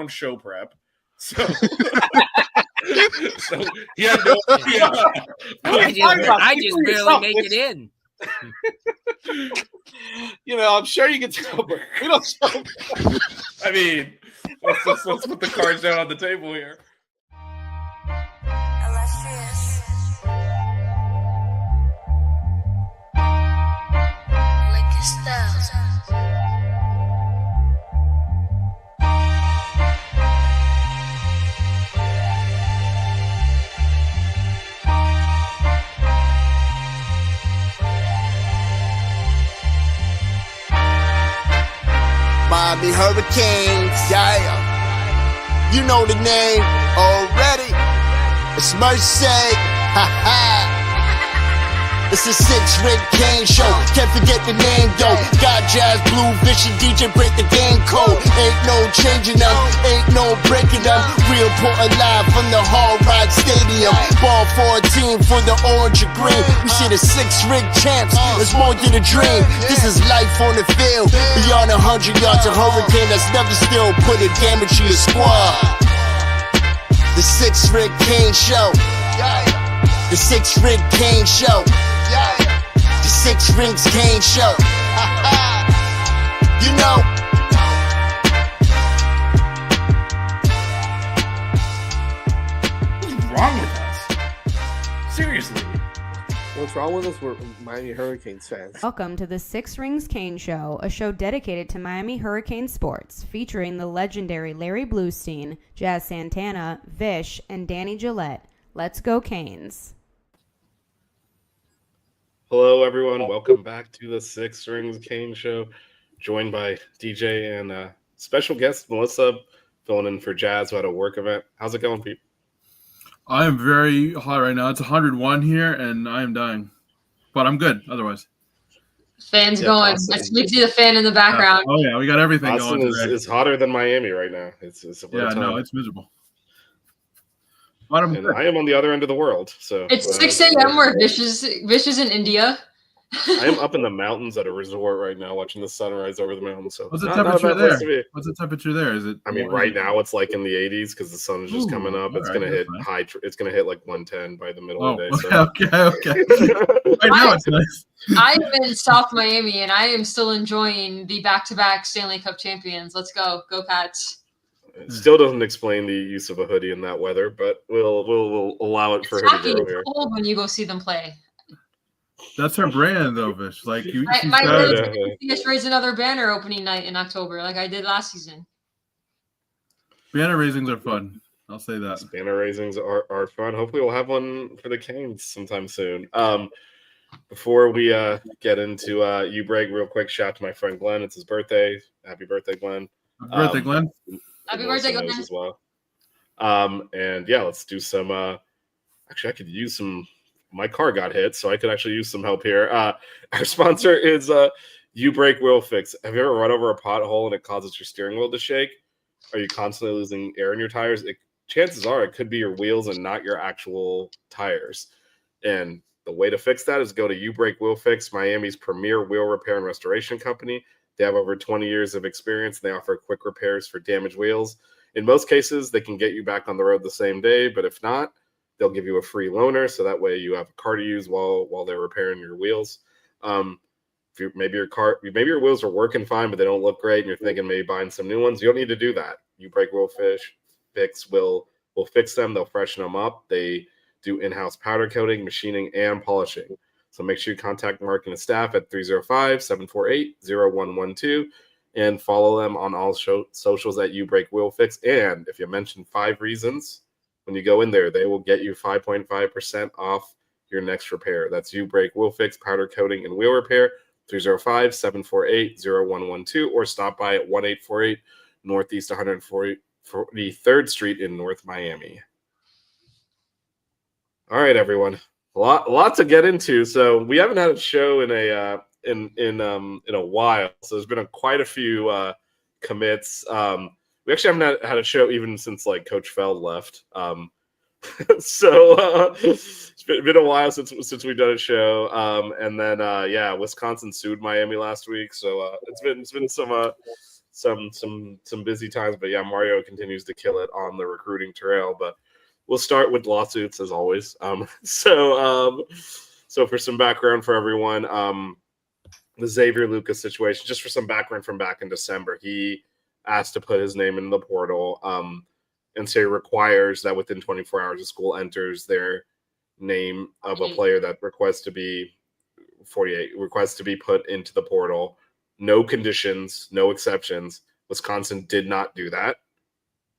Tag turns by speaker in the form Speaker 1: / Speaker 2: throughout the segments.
Speaker 1: own show prep. So, so he had no idea.
Speaker 2: I just barely make it in.
Speaker 3: I'm sure you can tell, but we don't show.
Speaker 1: I mean, let's put the cards down on the table here.
Speaker 4: Miami Hurricanes, yeah. You know the name already. It's Mercy, ha ha. It's a 6-Ring Kane show. Can't forget the name, yo. Got Jazz, Blue, Vision, DJ, break the game code. Ain't no changing them, ain't no breaking them. Real Portland live from the Hard Rock Stadium. Ball 14 for the orange and green. We see the 6-Ring champs. It's more than a dream. This is life on the field. Beyond 100 yards, a hurricane that's never still put a damage to your squad. The 6-Ring Kane show. The 6-Ring Kane show. The 6 Rings Kane show. You know.
Speaker 1: What's wrong with us? Seriously.
Speaker 3: What's wrong with us? We're Miami Hurricanes fans.
Speaker 5: Welcome to the 6 Rings Kane Show, a show dedicated to Miami Hurricane sports, featuring the legendary Larry Bluestein, Jazz Santana, Vish, and Danny Gillette. Let's go Canes.
Speaker 1: Hello, everyone. Welcome back to the 6 Rings Kane Show, joined by DJ and special guest Melissa, filling in for Jazz, who had a work event. How's it going, Pete?
Speaker 6: I am very hot right now. It's 101 here, and I am dying. But I'm good otherwise.
Speaker 7: Fan's going. I can see the fan in the background.
Speaker 6: Oh, yeah. We got everything
Speaker 1: Austin
Speaker 6: going today.
Speaker 1: is hotter than Miami right now. It's
Speaker 6: no, it's miserable.
Speaker 1: And I am on the other end of the world. So
Speaker 7: it's 6 a.m. where Vish is in India.
Speaker 1: I am up in the mountains at a resort right now, watching the sunrise over the mountains. So
Speaker 6: what's the temperature there? What's the temperature there? Is it?
Speaker 1: I mean, right now it's like in the 80s because the sun is just coming up. It's gonna hit high. It's gonna hit like 110 by the middle of the day. So.
Speaker 6: Okay. Right now it's nice.
Speaker 7: I'm in South Miami, and I am still enjoying the back-to-back Stanley Cup champions. Let's go Pats!
Speaker 1: It still doesn't explain the use of a hoodie in that weather, but we'll allow it for hoodie girl here.
Speaker 7: It's cold when you go see them play.
Speaker 6: That's her brand, though, Vish. Like you,
Speaker 7: just raise another banner opening night in October, like I did last season.
Speaker 6: Banner raisings are fun. I'll say that.
Speaker 1: Banner raisings are fun. Hopefully, we'll have one for the Canes sometime soon. Before we get into U-Break, real quick, shout out to my friend Glenn. It's his birthday. Happy birthday, Glenn.
Speaker 6: Happy birthday, Glenn.
Speaker 7: Happy birthday, Glenn.
Speaker 1: As well. And yeah, let's do some. Actually, I could use some. My car got hit, so I could actually use some help here. Our sponsor is U-Break Wheel Fix. Have you ever run over a pothole and it causes your steering wheel to shake? Are you constantly losing air in your tires? Chances are it could be your wheels and not your actual tires. And the way to fix that is go to U-Break Wheel Fix, Miami's premier wheel repair and restoration company. They have over 20 years of experience. And they offer quick repairs for damaged wheels. In most cases, they can get you back on the road the same day, but if not, they'll give you a free loaner, so that way you have a car to use while they're repairing your wheels. Maybe your wheels are working fine, but they don't look great, and you're thinking maybe buying some new ones. You don't need to do that. U-Break Wheel Fix will fix them. They'll freshen them up. They do in-house powder coating, machining, and polishing. So make sure you contact Mark and his staff at 305-748-0112 and follow them on all socials at U-Break Wheel Fix. And if you mention 5 reasons when you go in there, they will get you 5.5% off your next repair. That's U-Break Wheel Fix, powder coating, and wheel repair, 305-748-0112, or stop by at 1848 Northeast 143rd Street in North Miami. All right, everyone. A lot to get into. So we haven't had a show in a while. So there's been quite a few commits. We actually haven't had a show even since like Coach Feld left. So it's been a while since we've done a show. And then Wisconsin sued Miami last week. So it's been some some busy times, but yeah, Mario continues to kill it on the recruiting trail. But we'll start with lawsuits as always. So for some background for everyone, the Xavier Lucas situation, just for some background from back in December, he asked to put his name in the portal. NCAA requires that within 24 hours a school enters their name of a player that requests to be put into the portal. No conditions, no exceptions. Wisconsin did not do that.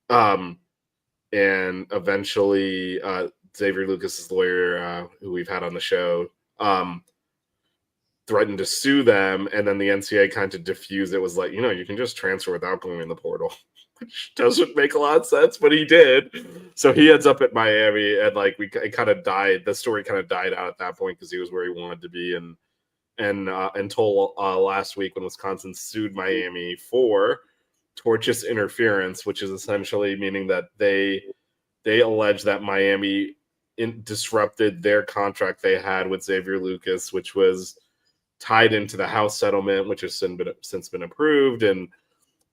Speaker 1: And eventually Xavier Lucas's lawyer, who we've had on the show, threatened to sue them, and then the NCAA kind of diffused it, was like, you can just transfer without going in the portal, which doesn't make a lot of sense, but he did. So he ends up at Miami, and the story kind of died out at that point because he was where he wanted to be, and until last week when Wisconsin sued Miami for tortious interference, which is essentially meaning that they allege that Miami disrupted their contract they had with Xavier Lucas, which was tied into the House settlement, which has since been approved, and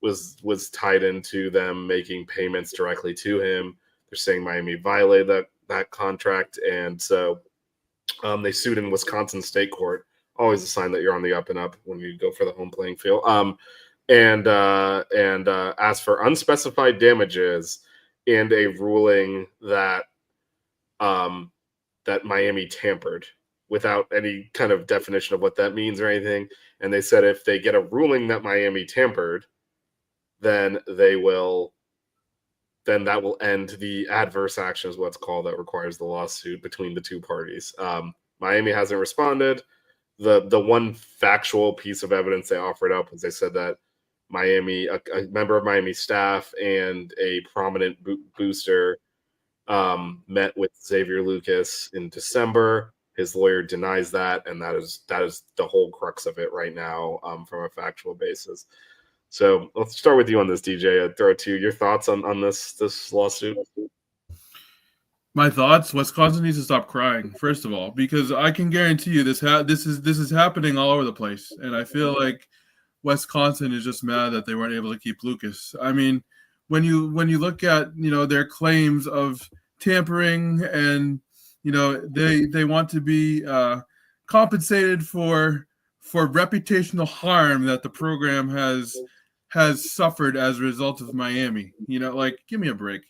Speaker 1: was tied into them making payments directly to him. They're saying Miami violated that contract, and so they sued in Wisconsin state court. Always a sign that you're on the up and up when you go for the home playing field. And asked for unspecified damages and a ruling that that Miami tampered, without any kind of definition of what that means or anything. And they said if they get a ruling that Miami tampered, then that will end the adverse action, is what's called, that requires the lawsuit between the two parties. Miami hasn't responded. The one factual piece of evidence they offered up was they said that Miami, a member of Miami staff and a prominent booster met with Xavier Lucas in December. His lawyer denies that, and that is the whole crux of it right now, from a factual basis. So let's start with you on this, DJ. I'll throw it to you. Your thoughts on this lawsuit?
Speaker 6: My thoughts: Wisconsin needs to stop crying, first of all, because I can guarantee you this is happening all over the place, and I feel like Wisconsin is just mad that they weren't able to keep Lucas. I mean, when you look at their claims of tampering, and they want to be compensated for reputational harm that the program has suffered as a result of Miami. Give me a break.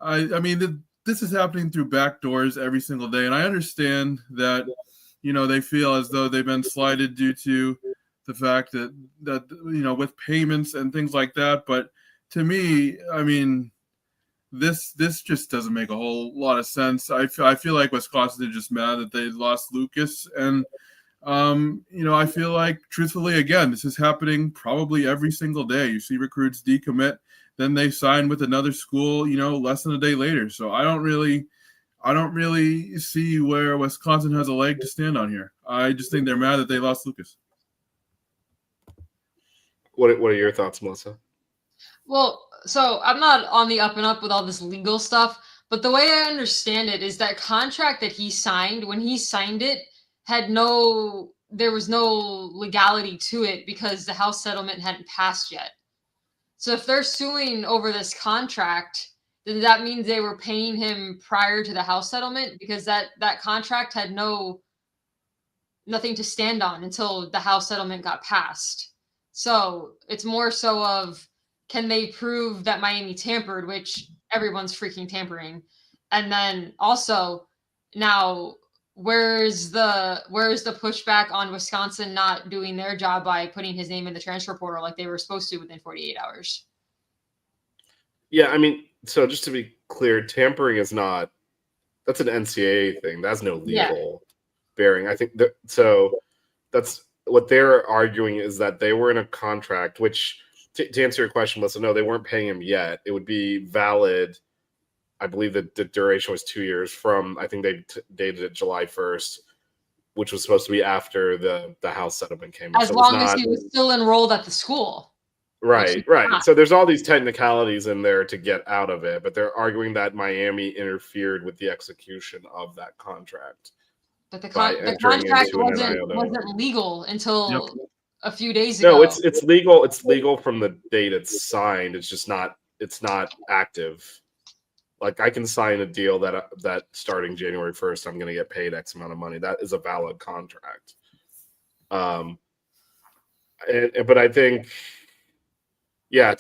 Speaker 6: I mean, this is happening through back doors every single day, and I understand that they feel as though they've been slighted due to the fact that with payments and things like that. But to me, I mean, this just doesn't make a whole lot of sense. I feel like Wisconsin is just mad that they lost Lucas, and I feel like, truthfully, again, this is happening probably every single day. You see recruits decommit, then they sign with another school, less than a day later. So I don't really see where Wisconsin has a leg to stand on here. I just think they're mad that they lost Lucas.
Speaker 1: What are your thoughts, Melissa?
Speaker 7: Well, so I'm not on the up and up with all this legal stuff, but the way I understand it is that contract that he signed, when he signed it, there was no legality to it because the House settlement hadn't passed yet. So if they're suing over this contract, then that means they were paying him prior to the House settlement, because that contract had nothing to stand on until the House settlement got passed. So it's more so of, can they prove that Miami tampered, which everyone's freaking tampering? And then also, now where's the pushback on Wisconsin not doing their job by putting his name in the transfer portal like they were supposed to within 48 hours?
Speaker 1: Yeah, I mean, so just to be clear, tampering is not, that's an NCAA thing. That's no legal bearing. I think that's what they're arguing, is that they were in a contract, which, to answer your question, Melissa, no, they weren't paying him yet. It would be valid. I believe that the duration was 2 years from, I think they dated it July 1st, which was supposed to be after the House settlement came.
Speaker 7: As long as he was still enrolled at the school.
Speaker 1: Right. So there's all these technicalities in there to get out of it, but they're arguing that Miami interfered with the execution of that contract.
Speaker 7: But the contract wasn't legal until a few days ago.
Speaker 1: No, it's legal. It's legal from the date it's signed. It's just not. It's not active. Like I can sign a deal that starting January 1st, I'm going to get paid X amount of money. That is a valid contract. But I think, yeah.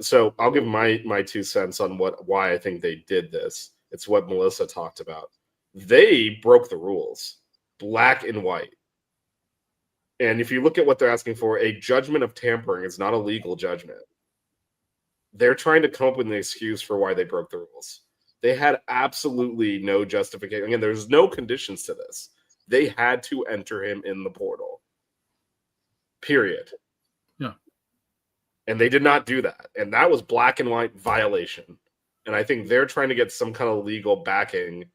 Speaker 1: So I'll give my 2 cents on why I think they did this. It's what Melissa talked about. They broke the rules, black and white. And if you look at what they're asking for, a judgment of tampering is not a legal judgment. They're trying to come up with an excuse for why they broke the rules. They had absolutely no justification. Again, there's no conditions to this. They had to enter him in the portal. Period.
Speaker 6: Yeah.
Speaker 1: And they did not do that. And that was black and white violation. And I think they're trying to get some kind of legal backing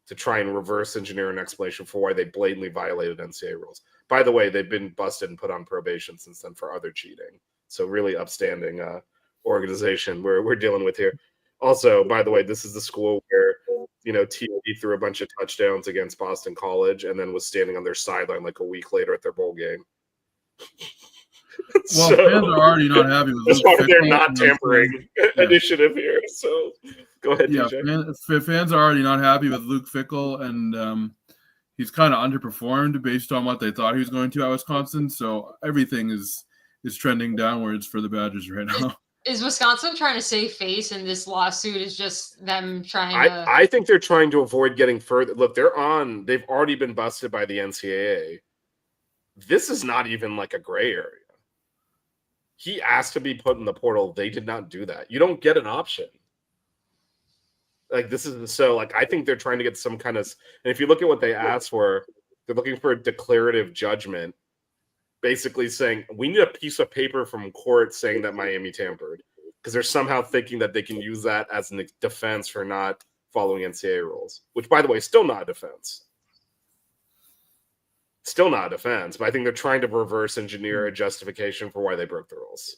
Speaker 1: to try and reverse engineer an explanation for why they blatantly violated NCAA rules. By the way, they've been busted and put on probation since then for other cheating. So really upstanding organization we're dealing with here. Also, by the way, this is the school where TV threw a bunch of touchdowns against Boston College and then was standing on their sideline like a week later at their bowl game.
Speaker 6: Well, fans are already not happy with
Speaker 1: that's
Speaker 6: Luke
Speaker 1: why they're
Speaker 6: Fickell
Speaker 1: not tampering initiative here. So go ahead,
Speaker 6: yeah,
Speaker 1: DJ.
Speaker 6: Fans are already not happy with Luke Fickell, and he's kind of underperformed based on what they thought he was going to at Wisconsin. So everything is trending downwards for the Badgers right now.
Speaker 7: Is Wisconsin trying to save face, and this lawsuit is just them trying to?
Speaker 1: I think they're trying to avoid getting further. Look, they've already been busted by the NCAA. This is not even like a gray area. He asked to be put in the portal. They did not do that. You don't get an option. Like this is so like I think they're trying to get some kind of. And if you look at what they asked for, they're looking for a declarative judgment. Basically saying we need a piece of paper from court saying that Miami tampered because they're somehow thinking that they can use that as a defense for not following NCAA rules, which, by the way, is still not a defense. Still not a defense, but I think they're trying to reverse engineer a justification for why they broke the rules.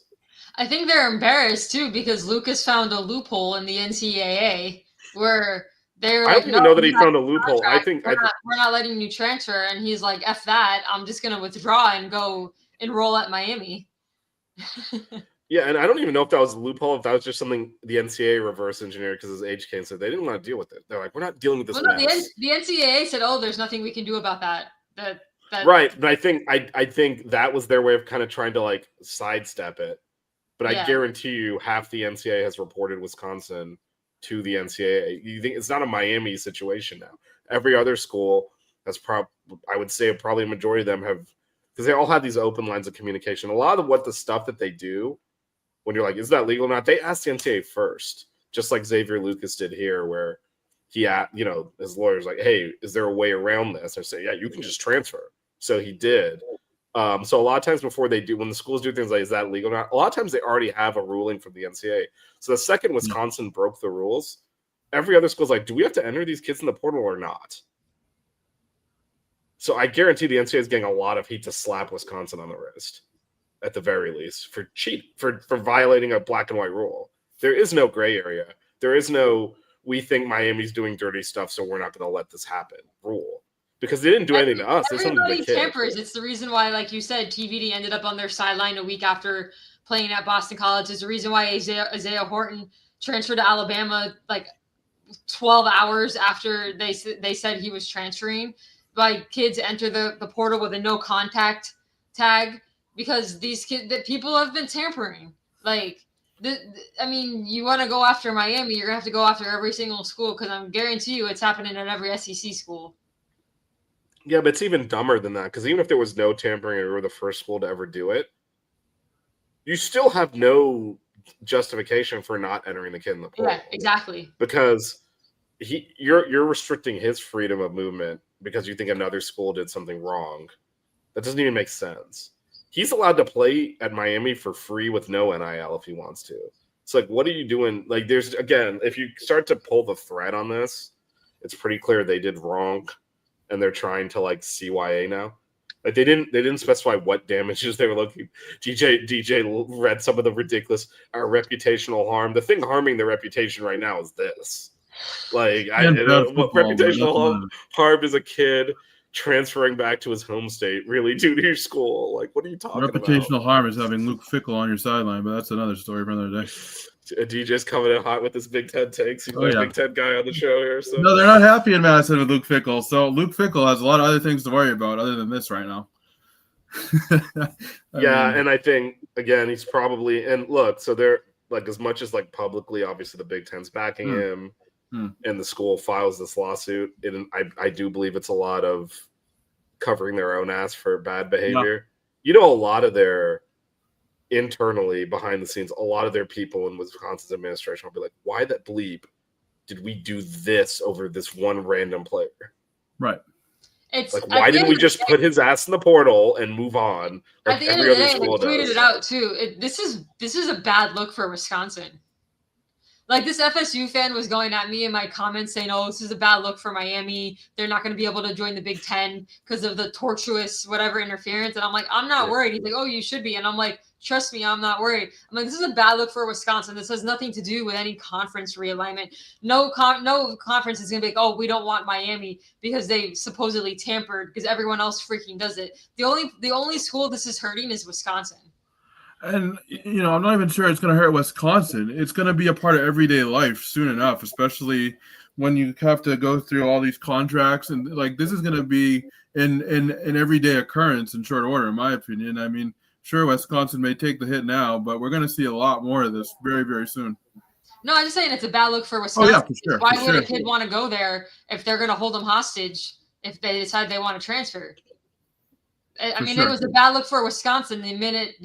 Speaker 7: I think they're embarrassed, too, because Lucas found a loophole in the NCAA where they were
Speaker 1: I don't even know that he found a loophole. I think
Speaker 7: we're not letting you transfer, and he's like, "F that! I'm just gonna withdraw and go enroll at Miami."
Speaker 1: Yeah, and I don't even know if that was a loophole. If that was just something the NCAA reverse engineered because his age came, so they didn't want to deal with it. They're like, "We're not dealing with this."
Speaker 7: Well, no, the NCAA said, "Oh, there's nothing we can do about that."
Speaker 1: Right, but I think that was their way of kind of trying to like sidestep it. But I guarantee you, half the NCAA has reported Wisconsin to the NCAA. You think it's not a Miami situation now? Every other school has I would say probably a majority of them have, because they all have these open lines of communication. A lot of what the stuff that they do, when you're like, is that legal or not? They ask the NCAA first, just like Xavier Lucas did here, where he, his lawyer's like, hey, is there a way around this? I say, yeah, you can just transfer. So he did. So a lot of times before they do, when the schools do things like, is that legal or not? A lot of times they already have a ruling from the NCAA. So the second Wisconsin broke the rules, every other school's like, do we have to enter these kids in the portal or not? So I guarantee the NCAA is getting a lot of heat to slap Wisconsin on the wrist, at the very least, for violating a black and white rule. There is no gray area. There is no, we think Miami's doing dirty stuff, so we're not going to let this happen rule. Because they didn't do anything to us.
Speaker 7: Everybody tampers. It's the reason why, like you said, TVD ended up on their sideline a week after playing at Boston College. Is the reason why Isaiah Horton transferred to Alabama like 12 hours after they said he was transferring. Like kids enter the portal with a no contact tag because these kids, that people have been tampering. Like, you want to go after Miami, you're gonna have to go after every single school because I'm guarantee you it's happening at every SEC school.
Speaker 1: Yeah, but it's even dumber than that because even if there was no tampering and we were the first school to ever do it, you still have no justification for not entering the kid in the portal.
Speaker 7: Yeah, exactly.
Speaker 1: Because you're restricting his freedom of movement because you think another school did something wrong. That doesn't even make sense. He's allowed to play at Miami for free with no NIL if he wants to. It's like, what are you doing? Like, there's, again, if you start to pull the thread on this, it's pretty clear they did wrong. And they're trying to like CYA now. Like they didn't specify what damages they were looking. DJ read some of the ridiculous reputational harm. The thing harming their reputation right now is this. Like what reputational harm is a kid transferring back to his home state really do to your school? Like, what are you talking
Speaker 6: Reputational harm is having Luke Fickle on your sideline, but that's another story for another day.
Speaker 1: DJ's coming in hot with this Big Ten takes. He's my Big Ten guy on the show here. So
Speaker 6: no, they're not happy in Madison with Luke Fickle. So Luke Fickle has a lot of other things to worry about other than this right now.
Speaker 1: And I think again he's probably and look, so they're like as much as like publicly, obviously the Big Ten's backing him, and the school files this lawsuit. And I do believe it's a lot of covering their own ass for bad behavior. You know, a lot of their internally behind the scenes, a lot of their people in Wisconsin's administration will be like, "Why the bleep did we do this over this one random player?"
Speaker 6: Right.
Speaker 7: It's
Speaker 1: like, why didn't we just put his ass in the portal and move on? Like
Speaker 7: at the end
Speaker 1: every
Speaker 7: of the
Speaker 1: other
Speaker 7: day,
Speaker 1: school
Speaker 7: they tweeted
Speaker 1: does.
Speaker 7: it out too. This is a bad look for Wisconsin. Like this FSU fan was going at me in my comments saying, "Oh, this is a bad look for Miami. They're not going to be able to join the Big Ten because of the tortuous whatever interference." And I'm like, "I'm not worried." He's like, "Oh, you should be." And I'm like, "Trust me, I'm not worried." I'm like, "This is a bad look for Wisconsin. This has nothing to do with any conference realignment. No conference is going to be like, oh, we don't want Miami because they supposedly tampered because everyone else freaking does it." The only school this is hurting is Wisconsin.
Speaker 6: And, you know, I'm not even sure it's going to hurt Wisconsin. It's going to be a part of everyday life soon enough, especially when you have to go through all these contracts. And, like, this is going to be an everyday occurrence in short order, in my opinion. I mean, sure, Wisconsin may take the hit now, but we're going to see a lot more of this very, very soon.
Speaker 7: No, I'm just saying it's a bad look for Wisconsin.
Speaker 6: Oh, yeah, for sure.
Speaker 7: Why would a kid want to go there if they're going to hold them hostage if they decide they want to transfer? I mean, it was a bad look for Wisconsin the minute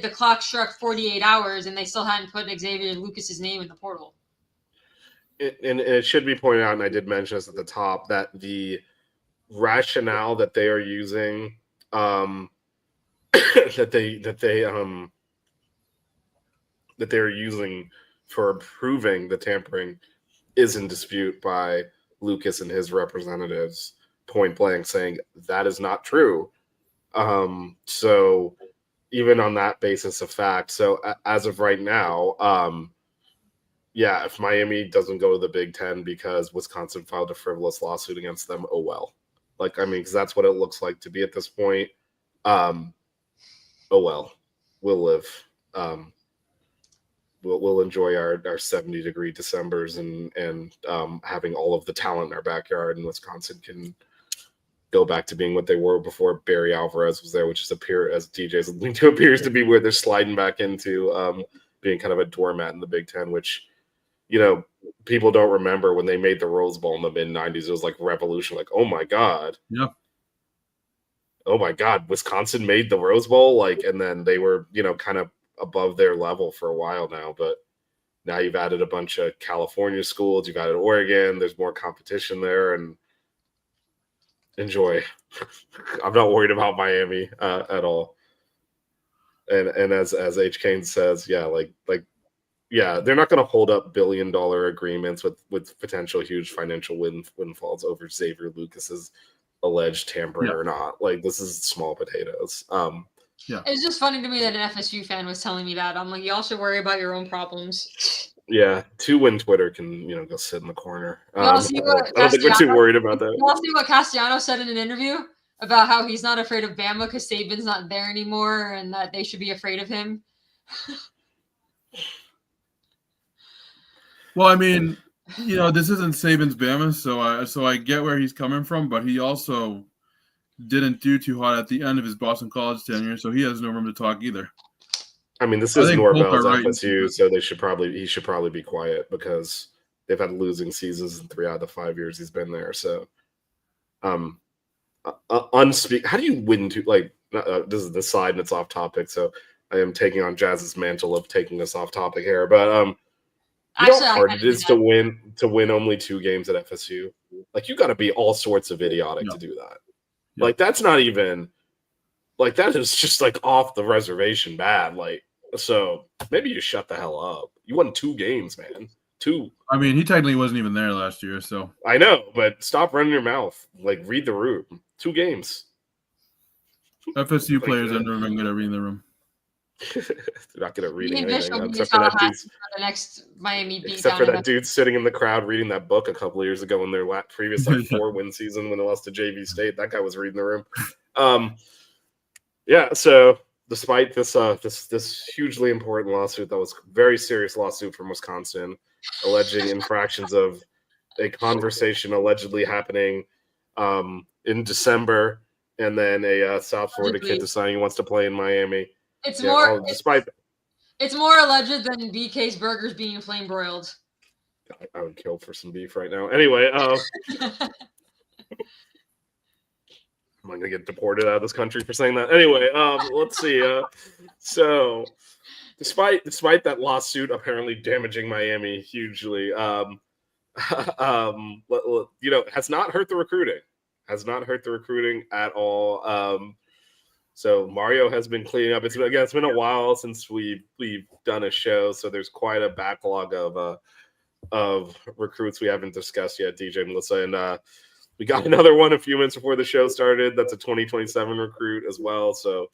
Speaker 7: the clock struck 48 hours and they still hadn't put Xavier Lucas's name in the portal.
Speaker 1: And it should be pointed out, and I did mention this at the top, that the rationale that they are using, that they're using for approving the tampering, is in dispute by Lucas and his representatives, point blank, saying that is not true. So even on that basis of fact, so as of right now, if Miami doesn't go to the Big Ten because Wisconsin filed a frivolous lawsuit against them, oh well. Like, I mean, because that's what it looks like to be at this point. Oh well, we'll live. We'll enjoy our 70-degree Decembers and having all of the talent in our backyard, and Wisconsin can go back to being what they were before Barry Alvarez was there, which is as DJ's alluding to, appears to be where they're sliding back into being kind of a doormat in the Big Ten, which, you know, people don't remember when they made the Rose Bowl in the mid-'90s. It was like revolution, like, oh my God.
Speaker 6: Yeah.
Speaker 1: Oh my God, Wisconsin made the Rose Bowl, like, and then they were, you know, kind of above their level for a while now, but now you've added a bunch of California schools, you've added Oregon, there's more competition there, and enjoy. I'm not worried about Miami at all. And as H. Kane says, they're not going to hold up billion-dollar agreements with potential huge financial windfalls over Xavier Lucas's alleged tampering or not. Like, this is small potatoes.
Speaker 7: It's just funny to me that an FSU fan was telling me that. I'm like, y'all should worry about your own problems.
Speaker 1: Yeah, 2-win Twitter can, you know, go sit in the corner. I
Speaker 7: Y'all
Speaker 1: don't
Speaker 7: see
Speaker 1: think we're too worried about that.
Speaker 7: Y'all see what Castellanos said in an interview about how he's not afraid of Bama because Saban's not there anymore and that they should be afraid of him?
Speaker 6: Well, I mean, you know, this isn't Saban's Bama, so I get where he's coming from, but he also didn't do too hot at the end of his Boston College tenure, so he has no room to talk either.
Speaker 1: I mean, this is Norvell's FSU, so he should probably be quiet because they've had losing seasons in 3 out of the 5 years he's been there. So, how do you win this is the side and it's off topic, so I am taking on Jazz's mantle of taking this off topic here, but you know how hard it is to win only 2 games at FSU. Like, you got to be all sorts of idiotic to do that. Yeah. Like, that's not even like, that is just like off the reservation bad. Like, so maybe you shut the hell up. You won 2 games, man. 2.
Speaker 6: I mean, he technically wasn't even there last year, so
Speaker 1: I know, but stop running your mouth. Like, read the room. 2 games.
Speaker 6: FSU players are never going to get everything in the room.
Speaker 1: They're not good at
Speaker 7: Me
Speaker 1: reading
Speaker 7: and Vish
Speaker 1: anything
Speaker 7: will be in
Speaker 1: except for that
Speaker 7: Tallahassee
Speaker 1: dude's.
Speaker 7: for the next Miami beat
Speaker 1: Except
Speaker 7: down
Speaker 1: for
Speaker 7: in
Speaker 1: that dude sitting in the crowd reading that book a couple of years ago in their previous like 4-win season when they lost to JV State. That guy was reading the room. Yeah. So despite this this hugely important lawsuit, that was a very serious lawsuit from Wisconsin, alleging infractions of a conversation allegedly happening in December, and then a South Florida kid deciding he wants to play in Miami.
Speaker 7: It's
Speaker 1: Yeah,
Speaker 7: more
Speaker 1: despite.
Speaker 7: It's more alleged than BK's burgers being flame broiled.
Speaker 1: I would kill for some beef right now. Anyway, am I gonna get deported out of this country for saying that? Anyway, let's see. So, despite that lawsuit apparently damaging Miami hugely, has not hurt the recruiting. Has not hurt the recruiting at all. So Mario has been cleaning up. It's been a while since we've done a show, so there's quite a backlog of recruits we haven't discussed yet, DJ, Melissa, and we got another one a few minutes before the show started. That's a 2027 recruit as well. So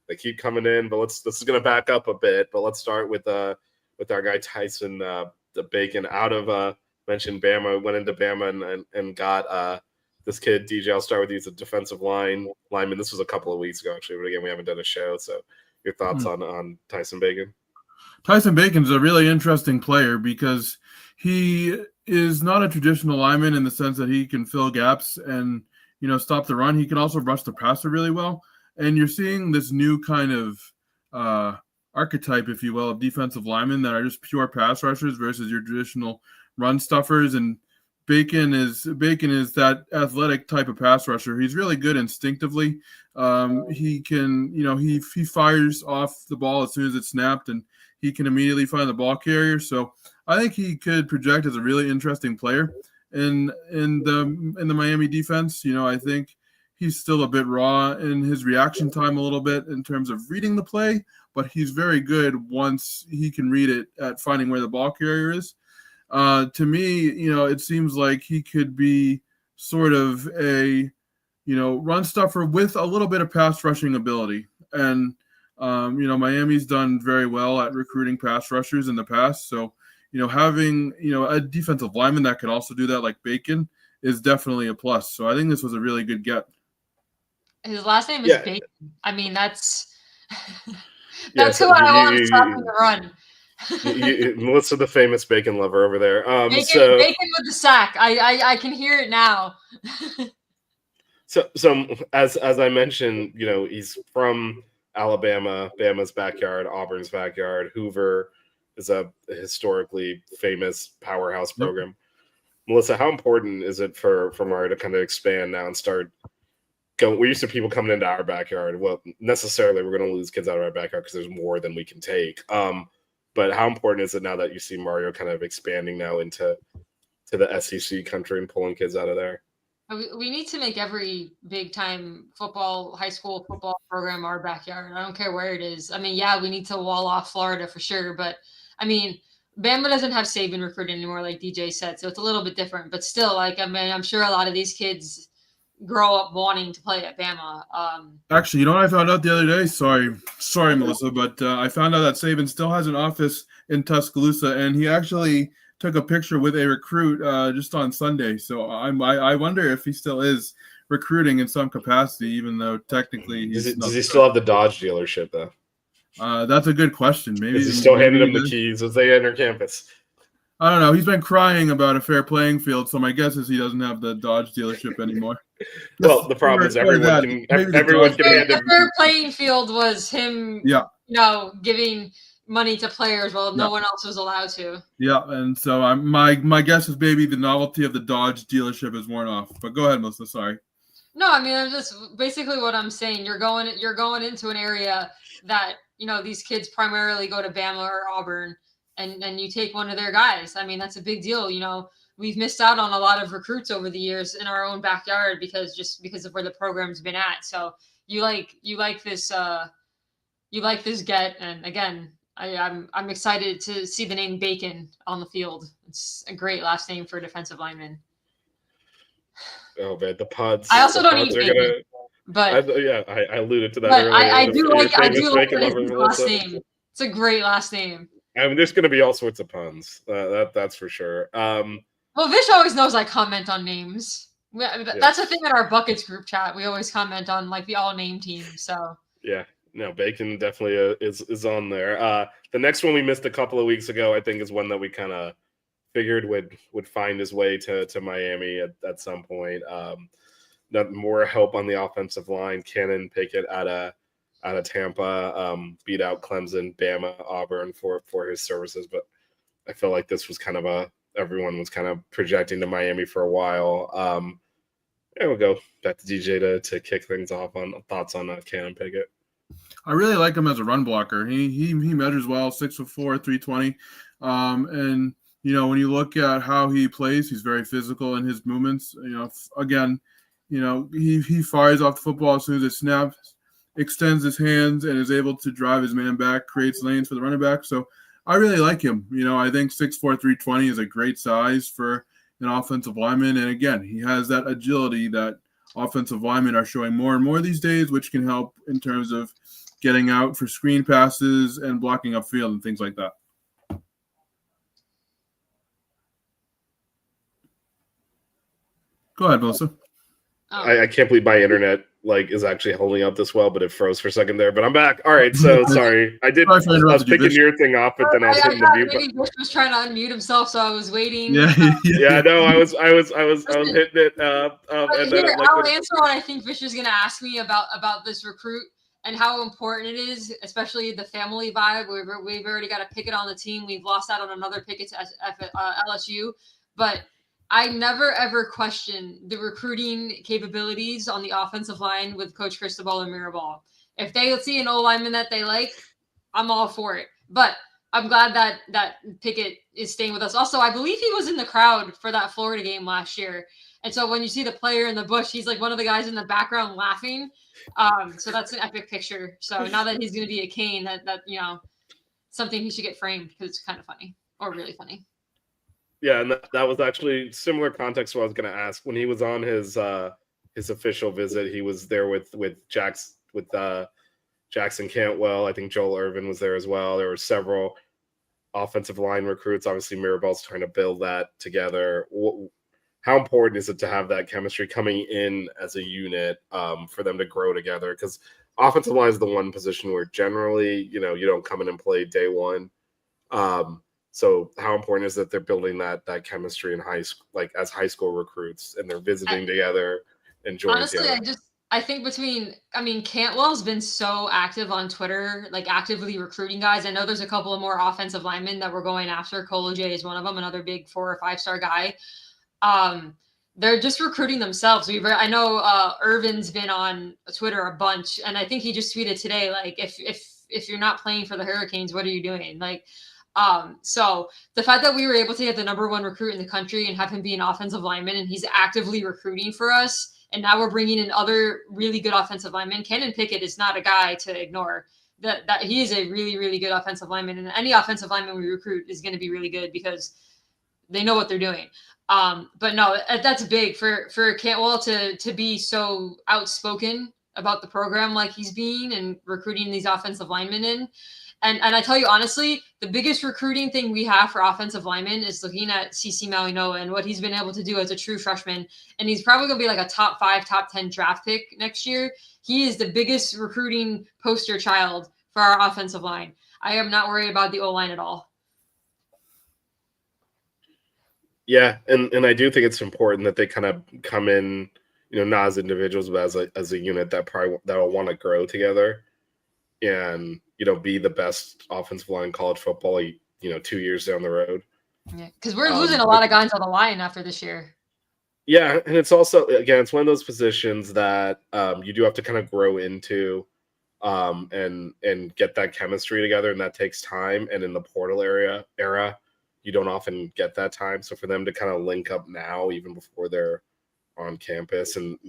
Speaker 1: they keep coming in, but this is going to back up a bit. But let's start with our guy Tyson the Bacon out of mentioned Bama, went into Bama and got this kid, DJ, I'll start with you. He's a defensive lineman. This was a couple of weeks ago, actually. But again, we haven't done a show. So your thoughts on Tyson Bacon?
Speaker 6: Tyson Bacon's a really interesting player because he is not a traditional lineman in the sense that he can fill gaps and, stop the run. He can also rush the passer really well. And you're seeing this new kind of archetype, if you will, of defensive linemen that are just pure pass rushers versus your traditional run stuffers. And Bacon is that athletic type of pass rusher. He's really good instinctively. He can, he fires off the ball as soon as it's snapped, and he can immediately find the ball carrier. So I think he could project as a really interesting player in the Miami defense. I think he's still a bit raw in his reaction time a little bit in terms of reading the play, but he's very good once he can read it at finding where the ball carrier is. To me, it seems like he could be sort of a, run stuffer with a little bit of pass rushing ability. And, Miami's done very well at recruiting pass rushers in the past. So, having, a defensive lineman that could also do that like Bacon is definitely a plus. So I think this was a really good get.
Speaker 7: His last name is Bacon. I mean, that's who I want stopping the run.
Speaker 1: Melissa, the famous Bacon lover over there.
Speaker 7: Bacon with the sack. I can hear it now.
Speaker 1: So as I mentioned, he's from Alabama, Bama's backyard, Auburn's backyard. Hoover is a historically famous powerhouse program. Melissa, how important is it for Mario to kind of expand now and start going? We're used to people coming into our backyard. Well, necessarily we're going to lose kids out of our backyard because there's more than we can take. But how important is it now that you see Mario kind of expanding now into the SEC country and pulling kids out of there?
Speaker 7: We need to make every big-time high school football program our backyard. I don't care where it is. I mean, yeah, we need to wall off Florida for sure. But, I mean, Bama doesn't have Saban recruiting anymore, like DJ said. So it's a little bit different. But still, I'm sure a lot of these kids grow up wanting to play at Bama.
Speaker 6: Actually, what I found out the other day? Sorry, Melissa, but I found out that Saban still has an office in Tuscaloosa, and he actually took a picture with a recruit just on Sunday. So I wonder if he still is recruiting in some capacity, even though technically
Speaker 1: does he still have the Dodge dealership though?
Speaker 6: That's a good question. Maybe
Speaker 1: is he still handing them the keys as they enter campus?
Speaker 6: I don't know. He's been crying about a fair playing field, so my guess is he doesn't have the Dodge dealership anymore.
Speaker 1: Well, the problem is everyone can hand him.
Speaker 7: The fair playing field was him, giving money to players while no one else was allowed to.
Speaker 6: Yeah, and so my guess is maybe the novelty of the Dodge dealership is worn off. But go ahead, Melissa. Sorry.
Speaker 7: No, I mean, just basically what I'm saying. You're going into an area that these kids primarily go to Bama or Auburn. And you take one of their guys. I mean, that's a big deal. We've missed out on a lot of recruits over the years in our own backyard because of where the program's been at. So you like this get. And again, I'm excited to see the name Bacon on the field. It's a great last name for a defensive lineman.
Speaker 1: Oh man, the pods.
Speaker 7: I also don't eat bacon. But
Speaker 1: I alluded to that
Speaker 7: but
Speaker 1: earlier.
Speaker 7: I do
Speaker 1: Your
Speaker 7: like
Speaker 1: famous
Speaker 7: that
Speaker 1: Bacon
Speaker 7: it's
Speaker 1: Lover
Speaker 7: his
Speaker 1: Melissa.
Speaker 7: last name. It's a great last name.
Speaker 1: I mean, there's going to be all sorts of puns. That's for sure.
Speaker 7: Well, Vish always knows I comment on names. That's the thing in our buckets group chat. We always comment on like the all name teams. So
Speaker 1: yeah, no, Bacon definitely is on there. The next one we missed a couple of weeks ago, I think, is one that we kind of figured would find his way to Miami at some point. More help on the offensive line. Kenny Pickett out of Tampa, beat out Clemson, Bama, Auburn for his services. But I feel like this was kind of everyone was kind of projecting to Miami for a while. We'll go back to DJ to kick things off on thoughts on Kenny Pickett.
Speaker 6: I really like him as a run blocker. He measures well, 6'4", 320. And when you look at how he plays, he's very physical in his movements. He fires off the football as soon as it snaps, extends his hands, and is able to drive his man back, creates lanes for the running back. So I really like him. I think 6'4", 320 is a great size for an offensive lineman. And again, he has that agility that offensive linemen are showing more and more these days, which can help in terms of getting out for screen passes and blocking upfield and things like that. Go ahead, Melissa.
Speaker 1: I can't believe my internet is actually holding up this well, but it froze for a second there. But I'm back. All right, so sorry. I was picking your thing off, but then I was hitting the mute button.
Speaker 7: Maybe Bush was trying to unmute himself, so I was waiting.
Speaker 1: Yeah, no, I was hitting it. And then
Speaker 7: I'll answer what I think Fish is going to ask me about this recruit and how important it is, especially the family vibe. We've already got a Pickett on the team. We've lost out on another Pickett to LSU, but I never, ever question the recruiting capabilities on the offensive line with Coach Cristobal and Mirabal. If they see an O-lineman that they like, I'm all for it. But I'm glad that Pickett is staying with us. Also, I believe he was in the crowd for that Florida game last year. And so when you see the player in the bush, he's like one of the guys in the background laughing. So that's an epic picture. So now that he's going to be a Cane, that something he should get framed because it's kind of funny or really funny.
Speaker 1: Yeah, and that was actually similar context to what I was going to ask. When he was on his official visit, he was there with Jackson Cantwell. I think Joel Irvin was there as well. There were several offensive line recruits. Obviously, Mirabal's trying to build that together. How important is it to have that chemistry coming in as a unit for them to grow together? Because offensive line is the one position where generally, you don't come in and play day one. So how important is that they're building that chemistry in high school, as high school recruits, and they're visiting together, enjoying
Speaker 7: honestly,
Speaker 1: together?
Speaker 7: I think Cantwell's been so active on Twitter, actively recruiting guys. I know there's a couple of more offensive linemen that we're going after. Kolo J is one of them, another big 4 or 5 star guy. They're just recruiting themselves. I know Irvin's been on Twitter a bunch, and I think he just tweeted today, if you're not playing for the Hurricanes, what are you doing? So the fact that we were able to get the number 1 recruit in the country and have him be an offensive lineman, and he's actively recruiting for us, and now we're bringing in other really good offensive linemen. Kenny Pickett is not a guy to ignore. That he is a really, really good offensive lineman, and any offensive lineman we recruit is going to be really good because they know what they're doing. But no, that's big for Cantwell to be so outspoken about the program like he's being and recruiting these offensive linemen in. And I tell you honestly, the biggest recruiting thing we have for offensive linemen is looking at CC Malinois and what he's been able to do as a true freshman. And he's probably going to be a top 5, top 10 draft pick next year. He is the biggest recruiting poster child for our offensive line. I am not worried about the O-line at all.
Speaker 1: Yeah, and I do think it's important that they kind of come in, not as individuals, but as a unit that will want to grow together and be the best offensive line in college football, 2 years down the road.
Speaker 7: Yeah, because we're losing a lot of guys on the line after this year.
Speaker 1: Yeah, and it's also, again, it's one of those positions that you do have to kind of grow into and get that chemistry together, and that takes time. And in the portal era, you don't often get that time. So for them to kind of link up now, even before they're on campus, and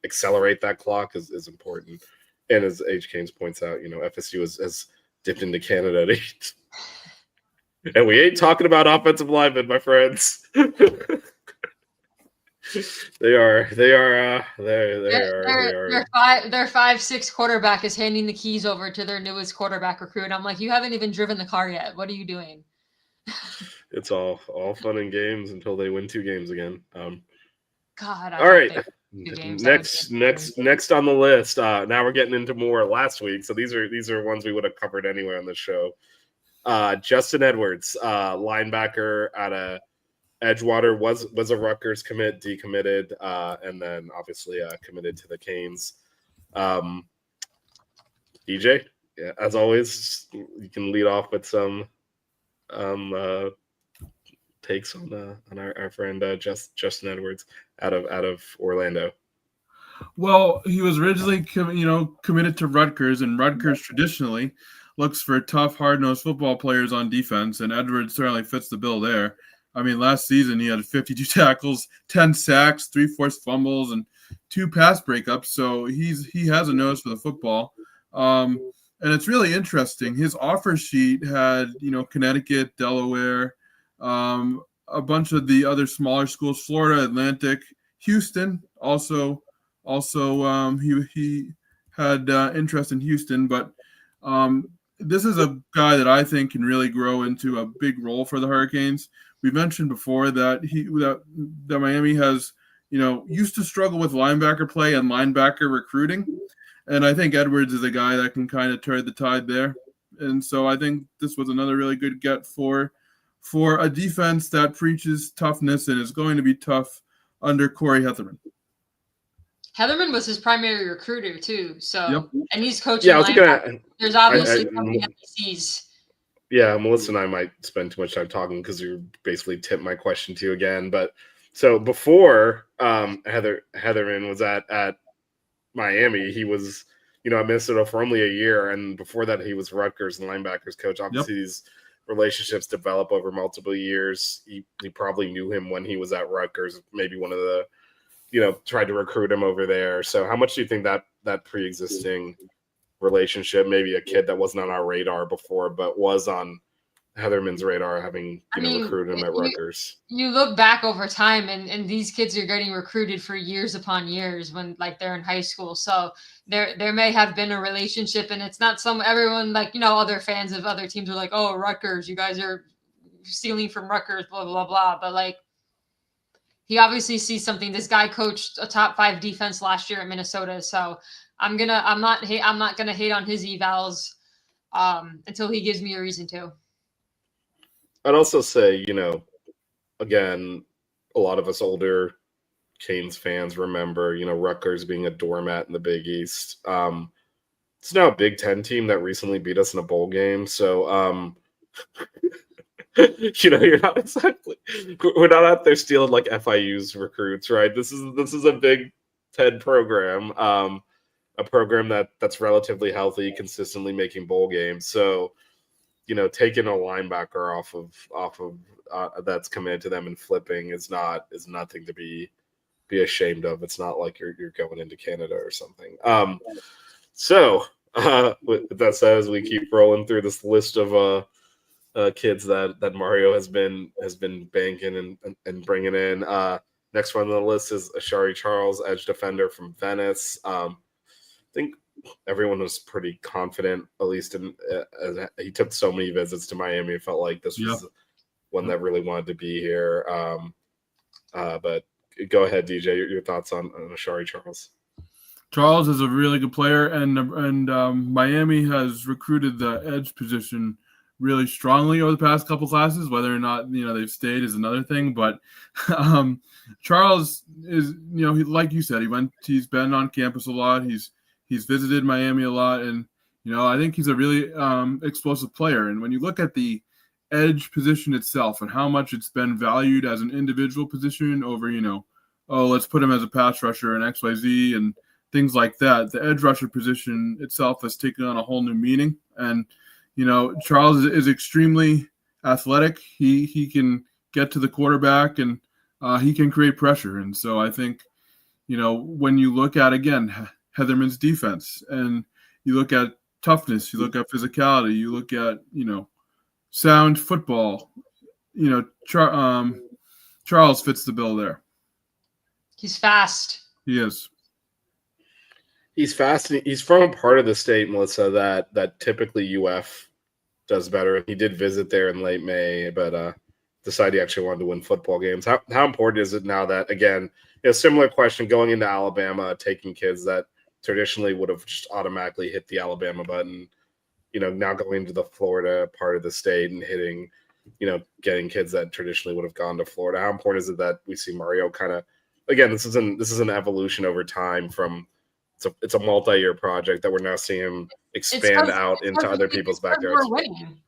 Speaker 1: accelerate that clock is important. And as H. Canes points out, FSU has dipped into Canada at 8. And we ain't talking about offensive linemen, my friends. They are.
Speaker 7: Their 5'6" quarterback is handing the keys over to their newest quarterback recruit. I'm like, you haven't even driven the car yet. What are you doing?
Speaker 1: It's all fun and games until they win 2 games again.
Speaker 7: God.
Speaker 1: All right. Next on the list. Now we're getting into more last week. So these are ones we would have covered anyway on the show. Justin Edwards, linebacker out of Edgewater, was a Rutgers commit, decommitted, and then obviously committed to the Canes. DJ, yeah, as always, you can lead off with some takes on our friend Justin Edwards out of Orlando.
Speaker 6: Well, he was originally committed to Rutgers, and Rutgers traditionally looks for tough, hard-nosed football players on defense, and Edwards certainly fits the bill there. I mean, last season he had 52 tackles, 10 sacks, 3 forced fumbles, and 2 pass breakups. So he has a nose for the football. And it's really interesting. His offer sheet had, Connecticut, Delaware, a bunch of the other smaller schools, Florida Atlantic, Houston. Also, he had interest in Houston, but this is a guy that I think can really grow into a big role for the Hurricanes. We mentioned before that that Miami has, used to struggle with linebacker play and linebacker recruiting. And I think Edwards is a guy that can kind of turn the tide there. And so I think this was another really good get for a defense that preaches toughness and is going to be tough under Corey Heatherman.
Speaker 7: Heatherman was his primary recruiter too. So,
Speaker 6: Yep.
Speaker 7: And he's coaching.
Speaker 1: Yeah,
Speaker 7: there's obviously something NBC's.
Speaker 1: Yeah, Melissa and I might spend too much time talking because you basically tipped my question to you again. But so before Heatherman was at Miami, he was, at Minnesota for only a year, and before that he was Rutgers and linebackers coach. Obviously, these relationships develop over multiple years. He probably knew him when he was at Rutgers. Maybe one of the, tried to recruit him over there. So how much do you think that pre-existing relationship, maybe a kid that wasn't on our radar before, but was on Heatherman's radar, having recruited him at Rutgers?
Speaker 7: You look back over time, and these kids are getting recruited for years upon years when they're in high school. So there may have been a relationship, and it's not everyone other fans of other teams are like, oh, Rutgers, you guys are stealing from Rutgers, blah blah blah. But he obviously sees something. This guy coached a top 5 defense last year at Minnesota, so I'm not gonna hate on his evals until he gives me a reason to.
Speaker 1: I'd also say, again, a lot of us older Canes fans remember, Rutgers being a doormat in the Big East. It's now a Big Ten team that recently beat us in a bowl game. So, we're not out there stealing FIU's recruits, right? This is a Big Ten program, a program that's relatively healthy, consistently making bowl games. So, taking a linebacker off of that's committed to them and flipping is nothing to be ashamed of. It's not like you're going into Canada or something. So with that said, as we keep rolling through this list of kids that Mario has been banking and bringing in. Next one on the list is Ashari Charles, edge defender from Venice. I think everyone was pretty confident, at least he took so many visits to Miami. It felt like this was one that really wanted to be here. But go ahead, DJ, your thoughts on Ashari Charles.
Speaker 6: Charles is a really good player, and Miami has recruited the edge position really strongly over the past couple classes. Whether or not they've stayed is another thing, but Charles is like you said, he's been on campus a lot. He's visited Miami a lot, and I think he's a really explosive player. And when you look at the edge position itself and how much it's been valued as an individual position over let's put him as a pass rusher and XYZ and things like that, the edge rusher position itself has taken on a whole new meaning. And Charles is extremely athletic. He can get to the quarterback, and he can create pressure. And so I think, when you look at, again, Heatherman's defense and you look at toughness, you look at physicality, you look at, sound football, Charles fits the bill there.
Speaker 7: He's fast.
Speaker 6: He is.
Speaker 1: He's fast. He's from a part of the state, Melissa, that typically UF does better. He did visit there in late May, but decided he actually wanted to win football games. How important is it now that, again, similar question, going into Alabama, taking kids that traditionally would have just automatically hit the Alabama button, now going to the Florida part of the state and hitting, getting kids that traditionally would have gone to Florida. How important is it that we see Mario kind of, again, this is an evolution over time from, it's a multi-year project that we're now seeing him expand out into other people's backyards.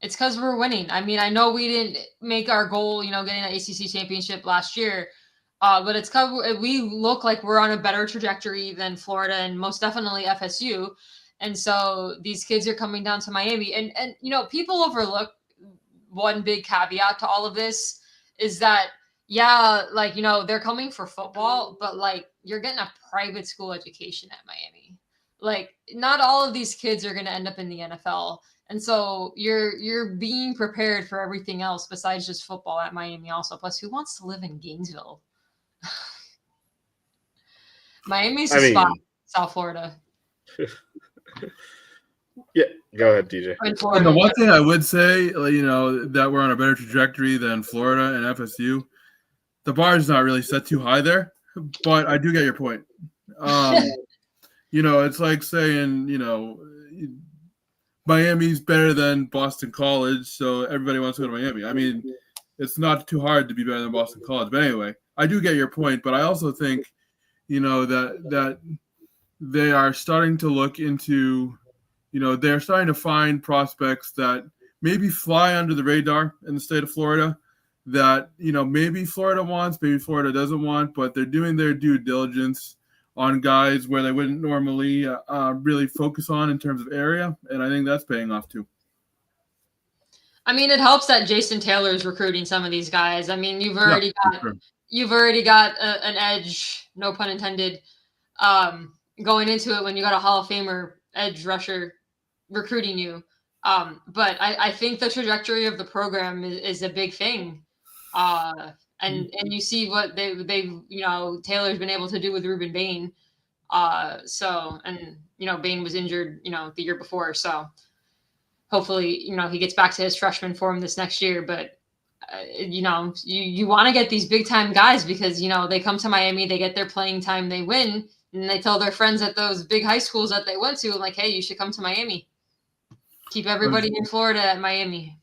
Speaker 7: It's because we're winning. I mean, I know we didn't make our goal, getting an ACC championship last year, but it's because we look like we're on a better trajectory than Florida and most definitely FSU. And so these kids are coming down to Miami. And people overlook one big caveat to all of this is that, they're coming for football, but you're getting a private school education at Miami. Not all of these kids are going to end up in the NFL. And so you're being prepared for everything else besides just football at Miami also. Plus, who wants to live in Gainesville? Miami's a spot, South Florida.
Speaker 1: Yeah, go ahead, DJ.
Speaker 6: And the one thing I would say, that we're on a better trajectory than Florida and FSU, the bar is not really set too high there, but I do get your point. It's like saying, Miami's better than Boston College, so everybody wants to go to Miami. I mean, it's not too hard to be better than Boston College. But anyway, I do get your point, but I also think, that they are starting to look into, they're starting to find prospects that maybe fly under the radar in the state of Florida that, maybe Florida wants, maybe Florida doesn't want, but they're doing their due diligence on guys where they wouldn't normally really focus on in terms of area. And I think that's paying off too.
Speaker 7: I mean, it helps that Jason Taylor is recruiting some of these guys. I mean, you've already got an edge, no pun intended, going into it when you got a Hall of Famer edge rusher recruiting you. But I think the trajectory of the program is a big thing. And you see what they Taylor's been able to do with Ruben Bain. Bain was injured, the year before. So hopefully, he gets back to his freshman form this next year. But, you want to get these big time guys because, they come to Miami, they get their playing time, they win, and they tell their friends at those big high schools that they went to, like, hey, you should come to Miami. Keep everybody in Florida at Miami.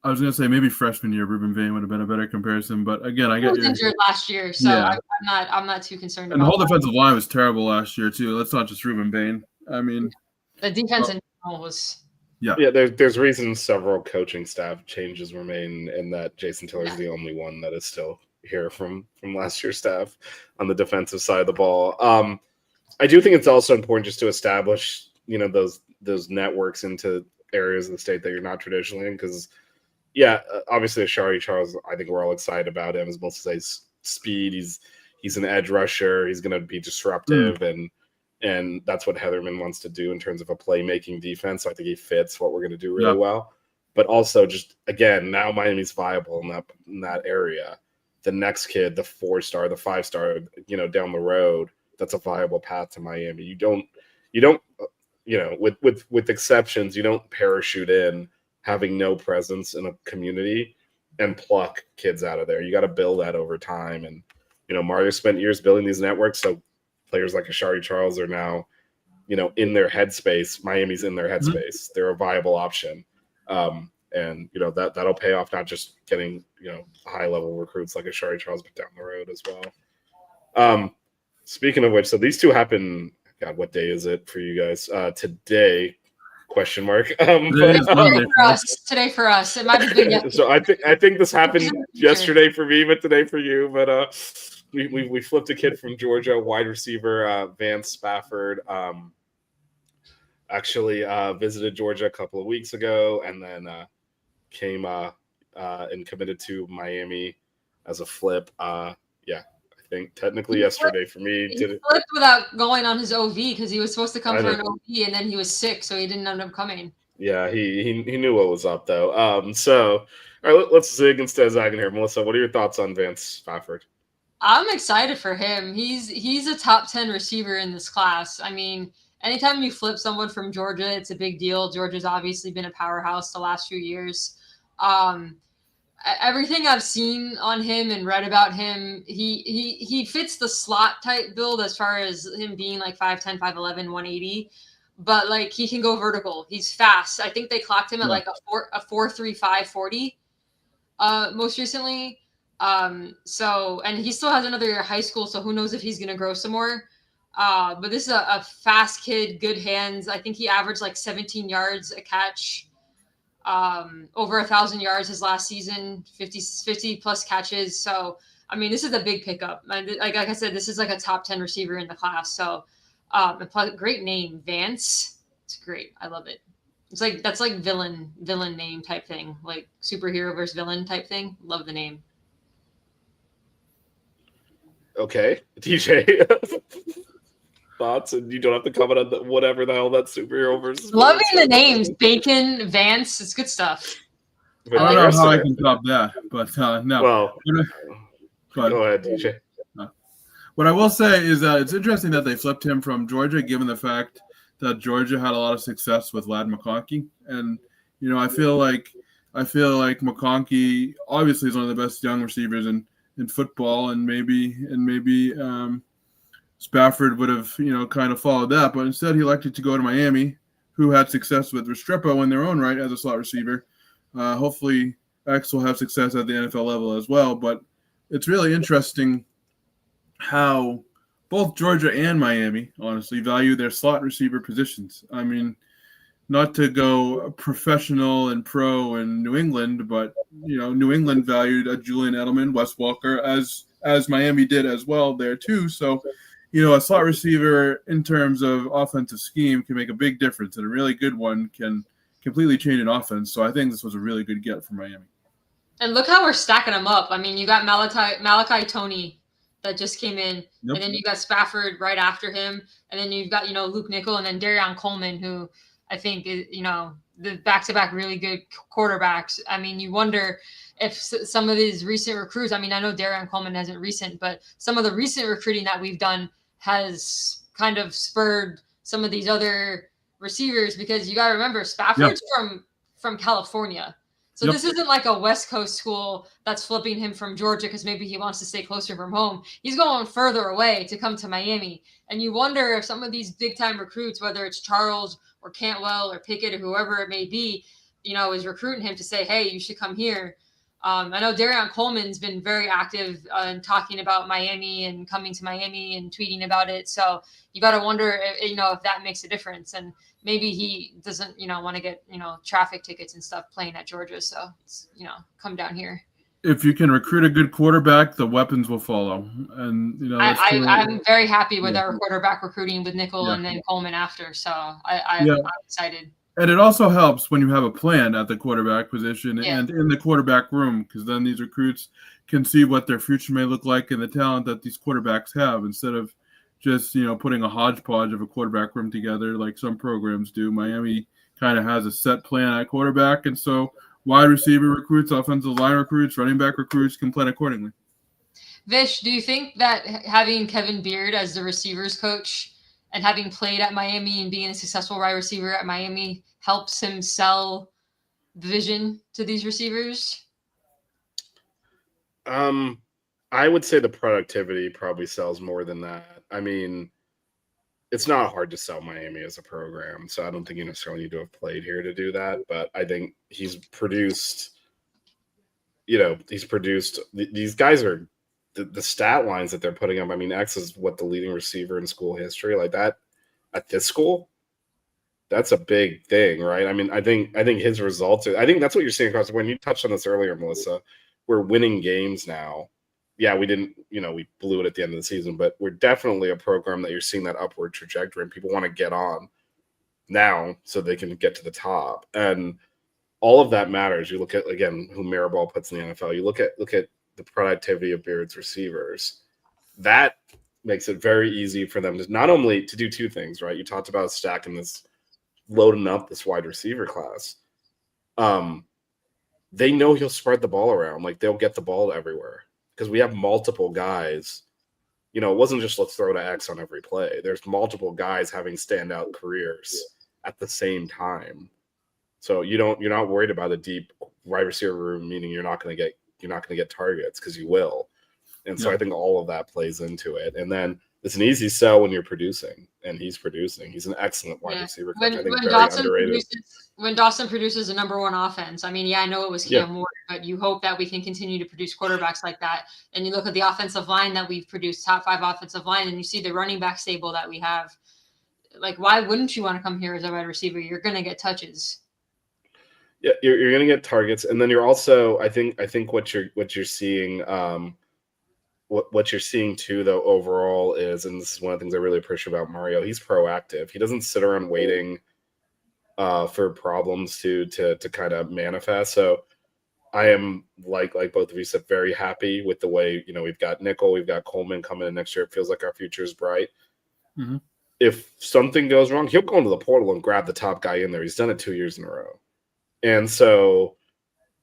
Speaker 6: I was going to say maybe freshman year, Ruben Bain would have been a better comparison. But again, I get
Speaker 7: he was injured last year, so yeah. I'm not too concerned
Speaker 6: and
Speaker 7: about
Speaker 6: the whole
Speaker 7: that.
Speaker 6: defensive line was terrible last year, too. That's not just Ruben Bain. I mean,
Speaker 7: the defense in general was.
Speaker 1: Yeah. There's reasons several coaching staff changes were made, and that Jason Taylor is the only one that is still here from last year's staff on the defensive side of the ball. I do think it's also important just to establish, those networks into areas of the state that you're not traditionally in, because obviously Ashari Charles, I think we're all excited about him. As most say, speed. He's an edge rusher. He's going to be disruptive, and that's what Heatherman wants to do in terms of a playmaking defense. So I think he fits what we're going to do really well. But also, just again, now Miami's viable in that area. The next kid, the 4-star, the 5-star, down the road, that's a viable path to Miami. You don't, with exceptions, you don't parachute in having no presence in a community and pluck kids out of there. You got to build that over time. And, Mario spent years building these networks. So players like Ashari Charles are now, in their headspace. Miami's in their headspace. They're a viable option. And, that'll pay off, not just getting, high level recruits like Ashari Charles, but down the road as well. Speaking of which, so these two happen, God, what day is it for you guys? Today, question mark.
Speaker 7: Today for us. It might have been yesterday.
Speaker 1: So I think this happened yesterday for me, but today for you. But we flipped a kid from Georgia, wide receiver Vance Spafford. Actually visited Georgia a couple of weeks ago, and then came and committed to Miami as a flip. I think technically yesterday for me.
Speaker 7: He flipped without going on his OV because he was supposed to come for an OV, and then he was sick, so he didn't end up coming.
Speaker 1: Yeah, he knew what was up though. So all right, let's zig instead of zagging here. Melissa, what are your thoughts on Vance Spafford?
Speaker 7: I'm excited for him. He's a top 10 receiver in this class. I mean, anytime you flip someone from Georgia, it's a big deal. Georgia's obviously been a powerhouse the last few years. Um, Everything I've seen on him and read about him, he fits the slot type build as far as him being like 5'10", 5'11", 180. But like he can go vertical. He's fast. I think they clocked him at like a 4.35 40 most recently. So and he still has another year of high school, so who knows if he's gonna grow some more. But this is a fast kid, good hands. I think he averaged like 17 yards a catch. Over 1,000 yards his last season, 50 plus catches. So, I mean, this is a big pickup. Like I said, this is like a top 10 receiver in the class. So, great name, Vance. It's great. I love it. It's like, that's like villain name type thing, like superhero versus villain type thing. Love the name.
Speaker 1: Okay. DJ. Thoughts, and you don't have to comment on whatever the hell that superhero versus.
Speaker 7: Loving the names, Bacon, Vance. It's good stuff.
Speaker 6: I don't know how I can top that, but no.
Speaker 1: Well, go ahead, DJ.
Speaker 6: What I will say is that it's interesting that they flipped him from Georgia, given the fact that Georgia had a lot of success with Ladd McConkey, and you know, I feel like McConkey obviously is one of the best young receivers in football, and maybe Spafford would have, you know, kind of followed that, but instead he elected to go to Miami, who had success with Restrepo in their own right as a slot receiver. Hopefully X will have success at the NFL level as well, but it's really interesting how both Georgia and Miami honestly value their slot receiver positions. I mean, not to go professional and pro in New England, but, you know, New England valued a Julian Edelman, Wes Walker, as Miami did as well there too. So, you know, a slot receiver in terms of offensive scheme can make a big difference, and a really good one can completely change an offense. So I think this was a really good get for Miami.
Speaker 7: And look how we're stacking them up. I mean, you got Malachi Tony that just came in, and then you got Spafford right after him, and then you've got, you know, Luke Nickel, and then Darian Coleman, who I think is, you know, the back-to-back really good quarterbacks. I mean, you wonder if some of these recent recruits, I mean, I know Darian Coleman isn't recent, but some of the recent recruiting that we've done has kind of spurred some of these other receivers, because you got to remember Spafford's from California. So this isn't like a West Coast school that's flipping him from Georgia because maybe he wants to stay closer from home. He's going further away to come to Miami. And you wonder if some of these big time recruits, whether it's Charles or Cantwell or Pickett or whoever it may be, you know, is recruiting him to say, hey, you should come here. I know Darian Coleman's been very active in talking about Miami and coming to Miami and tweeting about it. So you got to wonder, you know, if that makes a difference. And maybe he doesn't, you know, want to get, you know, traffic tickets and stuff playing at Georgia. So, you know, come down here.
Speaker 6: If you can recruit a good quarterback, the weapons will follow. And, you know,
Speaker 7: I'm very happy with our quarterback recruiting with Nickel and then Coleman after. So I'm excited.
Speaker 6: And it also helps when you have a plan at the quarterback position and in the quarterback room, because then these recruits can see what their future may look like and the talent that these quarterbacks have, instead of just, you know, putting a hodgepodge of a quarterback room together like some programs do. Miami kind of has a set plan at quarterback, and so wide receiver recruits, offensive line recruits, running back recruits can plan accordingly.
Speaker 7: Vish, do you think that having Kevin Beard as the receivers coach and having played at Miami and being a successful wide receiver at Miami helps him sell the vision to these receivers?
Speaker 1: I would say the productivity probably sells more than that. I mean, it's not hard to sell Miami as a program, so I don't think you necessarily need to have played here to do that. But I think he's produced, you know, these guys are the stat lines that they're putting up. I mean, X is what the leading receiver in school history, like that at this school. That's a big thing, right? I mean, I think his results. I think that's what you're seeing across. When you touched on this earlier, Melissa, we're winning games now. Yeah, we didn't, you know, we blew it at the end of the season, but we're definitely a program that you're seeing that upward trajectory, and people want to get on now so they can get to the top. And all of that matters. You look at, again, who Mirabal puts in the NFL. You look at the productivity of Beard's receivers. That makes it very easy for them to not only to do two things, right? You talked about stacking this, loading up this wide receiver class. They know he'll spread the ball around. Like, they'll get the ball everywhere. because we have multiple guys. You know, it wasn't just let's throw to X on every play. There's multiple guys having standout careers at the same time. So you're not worried about a deep wide receiver room, meaning you're not going to get targets, because you will. And so I think all of that plays into it. And then it's an easy sell when you're producing, and he's producing. He's an excellent wide receiver coach. I think very underrated.
Speaker 7: When Dawson produces a number one offense, I mean, I know it was Cam Ward, but you hope that we can continue to produce quarterbacks like that. And you look at the offensive line that we've produced, top 5 offensive line, and you see the running back stable that we have. Like, why wouldn't you want to come here as a wide receiver? You're going to get touches.
Speaker 1: Yeah, you're going to get targets, and then you're also, I think what you're seeing, what you're seeing too, though, overall is, and this is one of the things I really appreciate about Mario, he's proactive. He doesn't sit around waiting for problems to kind of manifest. So I am, like both of you said, very happy with the way, we've got Nickel, we've got Coleman coming in next year. It feels like our future is bright.
Speaker 6: Mm-hmm.
Speaker 1: If something goes wrong, he'll go into the portal and grab the top guy in there. He's done it 2 years in a row. And so,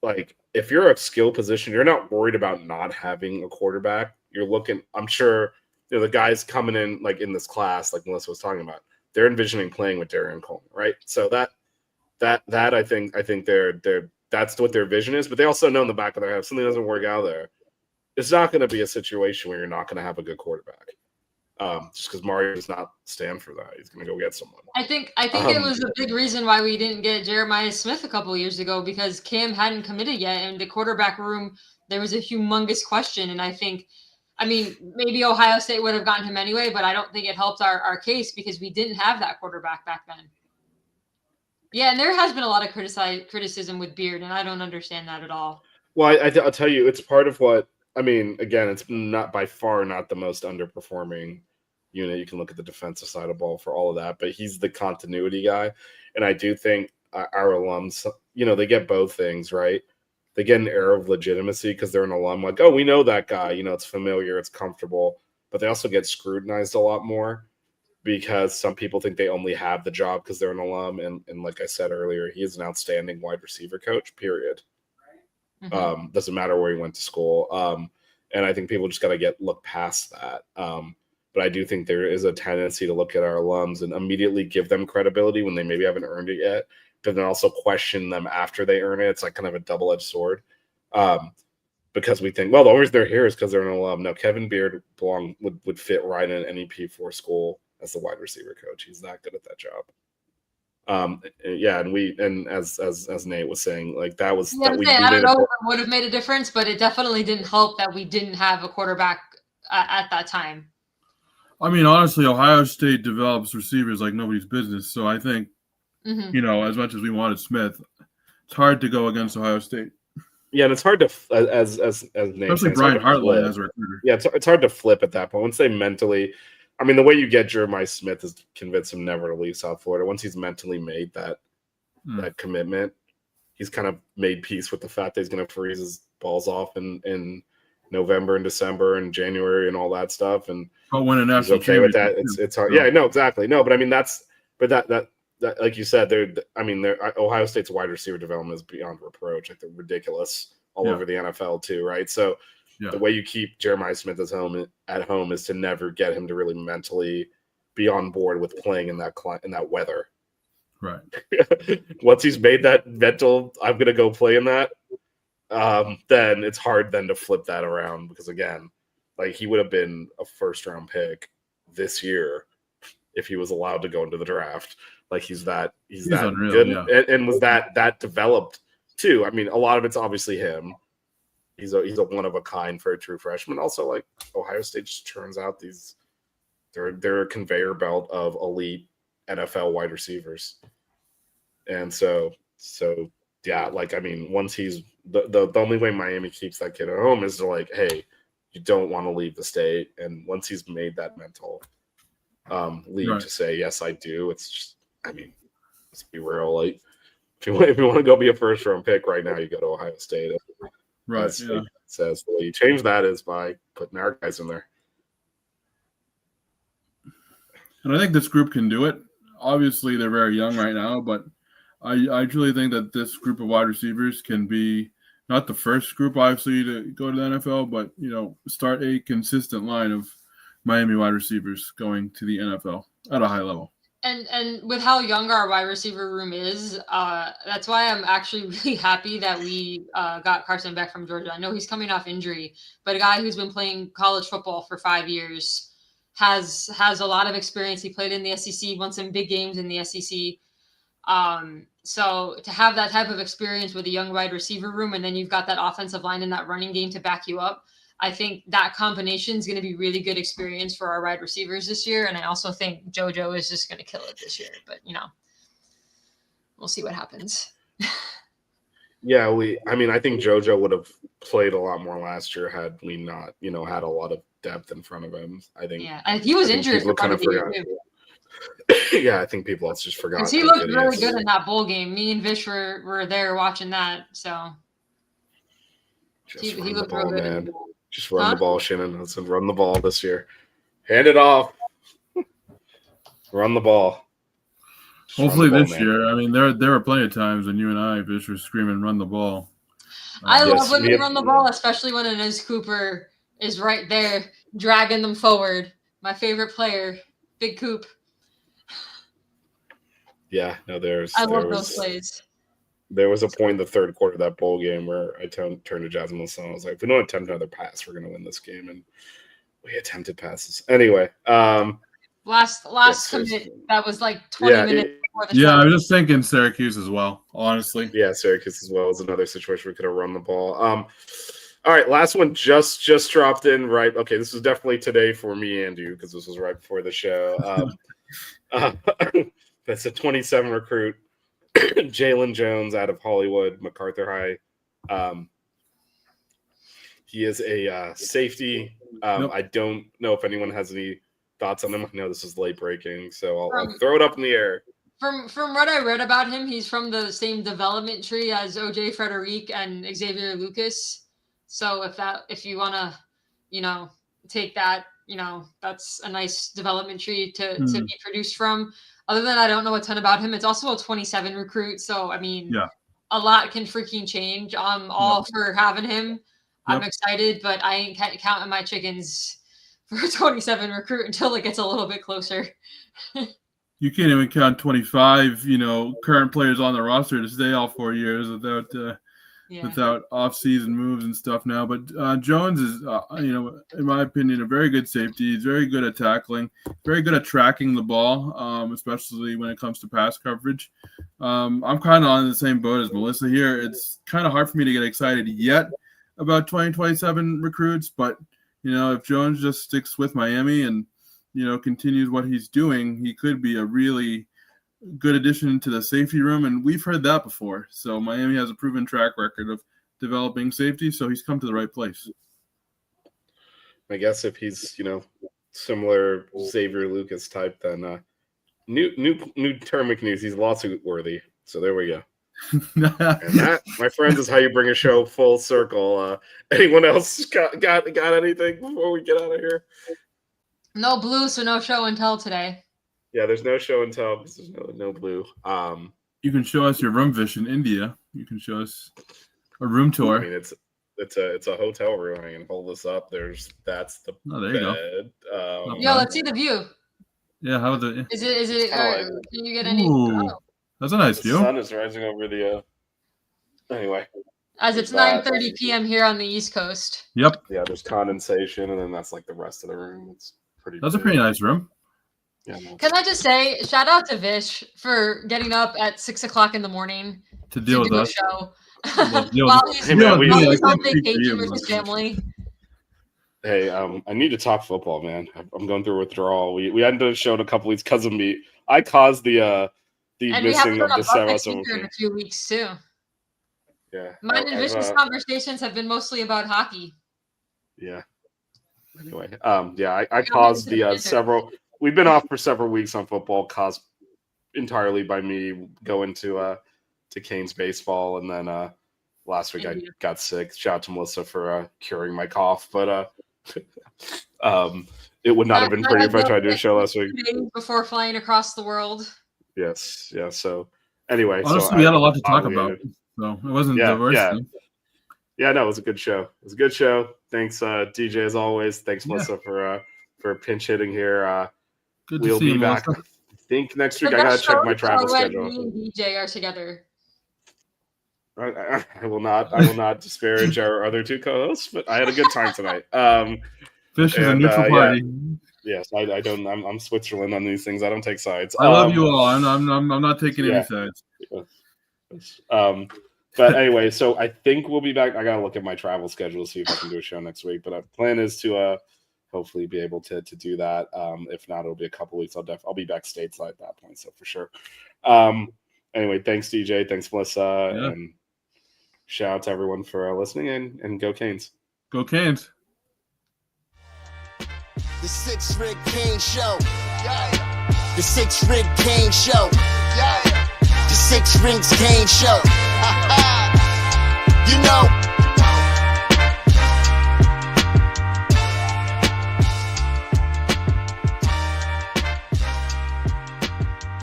Speaker 1: like, if you're a skill position, you're not worried about not having a quarterback. You're looking, I'm sure, the guys coming in, like in this class, like Melissa was talking about, they're envisioning playing with Darian Coleman, right? So that I think they're that's what their vision is. But they also know in the back of their head, if something doesn't work out there, it's not going to be a situation where you're not going to have a good quarterback. Just because Mario does not stand for that. He's going to go get someone.
Speaker 7: I think it was a big reason why we didn't get Jeremiah Smith a couple of years ago, because Cam hadn't committed yet, and the quarterback room, there was a humongous question. And I think, maybe Ohio State would have gotten him anyway, but I don't think it helped our case because we didn't have that quarterback back then. Yeah, and there has been a lot of criticism with Beard, and I don't understand that at all.
Speaker 1: Well, I'll tell you, it's part of what, again, it's not by far not the most underperforming unit. You can look at the defensive side of the ball for all of that, but he's the continuity guy. And I do think our alums, they get both things, right? They get an air of legitimacy because they're an alum. Like, oh, we know that guy. It's familiar, it's comfortable. But they also get scrutinized a lot more because some people think they only have the job because they're an alum. And like I said earlier, he is an outstanding wide receiver coach, period. Mm-hmm. Doesn't matter where he went to school. And I think people just got to look past that. But I do think there is a tendency to look at our alums and immediately give them credibility when they maybe haven't earned it yet, but then also question them after they earn it. It's like kind of a double-edged sword. Because we think, well, the only reason they're here is because they're an alum. No, Kevin Beard would fit right in any P4 school as the wide receiver coach. He's that good at that job. And as Nate was saying, like that was that we
Speaker 7: I don't know if it would have made a difference, but it definitely didn't help that we didn't have a quarterback at that time.
Speaker 6: Honestly, Ohio State develops receivers like nobody's business. So I think, as much as we wanted Smith, it's hard to go against Ohio State.
Speaker 1: Yeah, and it's hard to as Nate,
Speaker 6: especially Brian Hartline as a recruiter.
Speaker 1: Yeah, it's hard to flip at that point once they mentally. The way you get Jeremiah Smith is convince him never to leave South Florida. Once he's mentally made that commitment, he's kind of made peace with the fact that he's going to freeze his balls off in November and December and January and all that stuff. And
Speaker 6: when a national
Speaker 1: okay with that, it's hard. Yeah, no, exactly. No, but that like you said, Ohio State's wide receiver development is beyond reproach. Like they're ridiculous all over the NFL too, right? So. Yeah. The way you keep Jeremiah Smith at home is to never get him to really mentally be on board with playing in that weather.
Speaker 6: Right.
Speaker 1: Once he's made that mental, I'm going to go play in that, then it's hard then to flip that around because, again, like he would have been a first-round pick this year if he was allowed to go into the draft. Like he's that unreal, good and was that developed too. A lot of it's obviously him. He's a one of a kind for a true freshman. Also, like Ohio State just turns out they're a conveyor belt of elite NFL wide receivers, and so yeah, once he's the only way Miami keeps that kid at home is to like, hey, you don't want to leave the state, and once he's made that mental leap to say yes, I do. It's just, let's be real, like if you want to go be a first round pick right now, you go to Ohio State.
Speaker 6: Right.
Speaker 1: It says the way you change that is by putting our guys in there.
Speaker 6: And I think this group can do it. Obviously, they're very young right now, but I truly think that this group of wide receivers can be not the first group, obviously, to go to the NFL, but, start a consistent line of Miami wide receivers going to the NFL at a high level.
Speaker 7: And with how young our wide receiver room is, that's why I'm actually really happy that we got Carson Beck from Georgia. I know he's coming off injury, but a guy who's been playing college football for 5 years has a lot of experience. He played in the SEC, won some big games in the SEC. So to have that type of experience with a young wide receiver room, and then you've got that offensive line and that running game to back you up, I think that combination is going to be really good experience for our wide receivers this year. And I also think JoJo is just going to kill it this year, but we'll see what happens.
Speaker 1: Yeah, I think JoJo would have played a lot more last year had we not, had a lot of depth in front of him. I think.
Speaker 7: Yeah, and he was injured for part of the year too.
Speaker 1: Yeah, I think people just forgot.
Speaker 7: Because he looked really good in that bowl game. Me and Vish were there watching that, so he looked real good.
Speaker 1: Man. Just run the ball, Shannon. Let's run the ball this year. Hand it off. Run the ball.
Speaker 6: Hopefully this year. I mean, there were plenty of times when you and I, Vish, were screaming, "Run the ball."
Speaker 7: I love when we run the ball, especially when Inez Cooper is right there dragging them forward. My favorite player, Big Coop.
Speaker 1: Yeah, no,
Speaker 7: I love those plays.
Speaker 1: There was a point in the third quarter of that bowl game where I turned to Jasmine and I was like, if we don't attempt another pass, we're going to win this game. And we attempted passes. Anyway.
Speaker 7: Last commit, that was like 20 minutes before the
Speaker 6: I was just thinking Syracuse as well, honestly.
Speaker 1: Yeah, Syracuse as well is another situation we could have run the ball. All right, last one just dropped in, right? Okay, this was definitely today for me and you because this was right before the show. That's a 27 recruit. Jalen Jones out of Hollywood, MacArthur High. He is a safety. I don't know if anyone has any thoughts on him. I know this is late breaking, so I'll throw it up in the air.
Speaker 7: From what I read about him, he's from the same development tree as OJ Frederic and Xavier Lucas. So if you want to, take that, that's a nice development tree to be produced from. Other than I don't know a ton about him. It's also a 27 recruit. So, I mean, a lot can freaking change. I'm all for having him. I'm excited, but I ain't counting my chickens for a 27 recruit until it gets a little bit closer.
Speaker 6: You can't even count 25, current players on the roster to stay all 4 years without off-season moves and stuff now. But Jones is, in my opinion, a very good safety. He's very good at tackling, very good at tracking the ball, especially when it comes to pass coverage. I'm kind of on the same boat as Melissa here. It's kind of hard for me to get excited yet about 2027 recruits, but, if Jones just sticks with Miami and, continues what he's doing, he could be a really good addition to the safety room, and we've heard that before. So Miami has a proven track record of developing safety, so he's come to the right place.
Speaker 1: I guess if he's similar Xavier Lucas type, then new term McNews, he's lawsuit worthy. So there we go. And that, my friends, is how you bring a show full circle. Anyone else got anything before we get out of here?
Speaker 7: No blue, so no show and tell today.
Speaker 1: Yeah, there's no show and tell because there's no blue.
Speaker 6: You can show us your room, Vish, in India. You can show us a room tour.
Speaker 1: I mean, it's a hotel room. I can hold this up. That's the
Speaker 6: there you
Speaker 1: bed.
Speaker 6: go.
Speaker 7: Yo, let's see the view.
Speaker 6: Yeah, how the
Speaker 7: is it? Can you get any?
Speaker 6: That's a nice view.
Speaker 1: The sun is rising over the. Anyway.
Speaker 7: As it's 9:30 p.m. here on the East Coast.
Speaker 6: Yep.
Speaker 1: Yeah, there's condensation, and then that's like the rest of the room. It's pretty.
Speaker 6: That's a pretty nice room.
Speaker 1: Yeah,
Speaker 7: can I just say, shout out to Vish for getting up at 6 o'clock in the morning
Speaker 6: to deal with us.
Speaker 7: Show.
Speaker 6: While
Speaker 7: he's on vacation with his family.
Speaker 1: Hey, I need to talk football, man. I'm going through a withdrawal. We hadn't done a show in a couple weeks because of me. I caused the missing of the Sarah
Speaker 7: in a few weeks too.
Speaker 1: Yeah.
Speaker 7: Mine and Vish's conversations have been mostly about hockey.
Speaker 1: Yeah. Anyway, I caused the several. We've been off for several weeks on football, caused entirely by me going to Canes baseball, and then last week I got sick. Shout out to Melissa for curing my cough, but it would not have been pretty if I tried to do a show last week
Speaker 7: before flying across the world.
Speaker 1: Yes, yeah. So anyway,
Speaker 6: honestly, we had a lot to talk about, so it wasn't the worst thing.
Speaker 1: Yeah, no, it was a good show. It was a good show. Thanks, DJ, as always. Thanks, Melissa, for pinch hitting here.
Speaker 6: Good to
Speaker 1: We'll
Speaker 6: see
Speaker 1: be
Speaker 6: you,
Speaker 1: back.
Speaker 6: Melissa.
Speaker 1: I think next
Speaker 7: The
Speaker 1: week. I gotta
Speaker 7: best
Speaker 1: check
Speaker 7: show
Speaker 1: my
Speaker 7: is
Speaker 1: travel
Speaker 7: when
Speaker 1: schedule.
Speaker 7: Me and DJ are together.
Speaker 1: I will not disparage our other two co-hosts, but I had a good time tonight.
Speaker 6: Fish is a
Speaker 1: and,
Speaker 6: neutral
Speaker 1: yeah.
Speaker 6: party.
Speaker 1: Yes, I don't. I'm Switzerland on these things. I don't take sides.
Speaker 6: I love you all. I'm not taking
Speaker 1: yeah.
Speaker 6: any sides.
Speaker 1: But anyway, so I think we'll be back. I gotta look at my travel schedule, see if I can do a show next week. But our plan is to hopefully be able to do that. If not, it'll be a couple weeks. I'll be back stateside at that point, so for sure. Anyway, thanks DJ, thanks Melissa, and shout out to everyone for listening, and go Canes.
Speaker 6: Go Canes.
Speaker 4: The 6 Rick Kane Show. Yeah. The 6 Rick Kane Show. Yeah. The 6 Rings Kane Show. You know,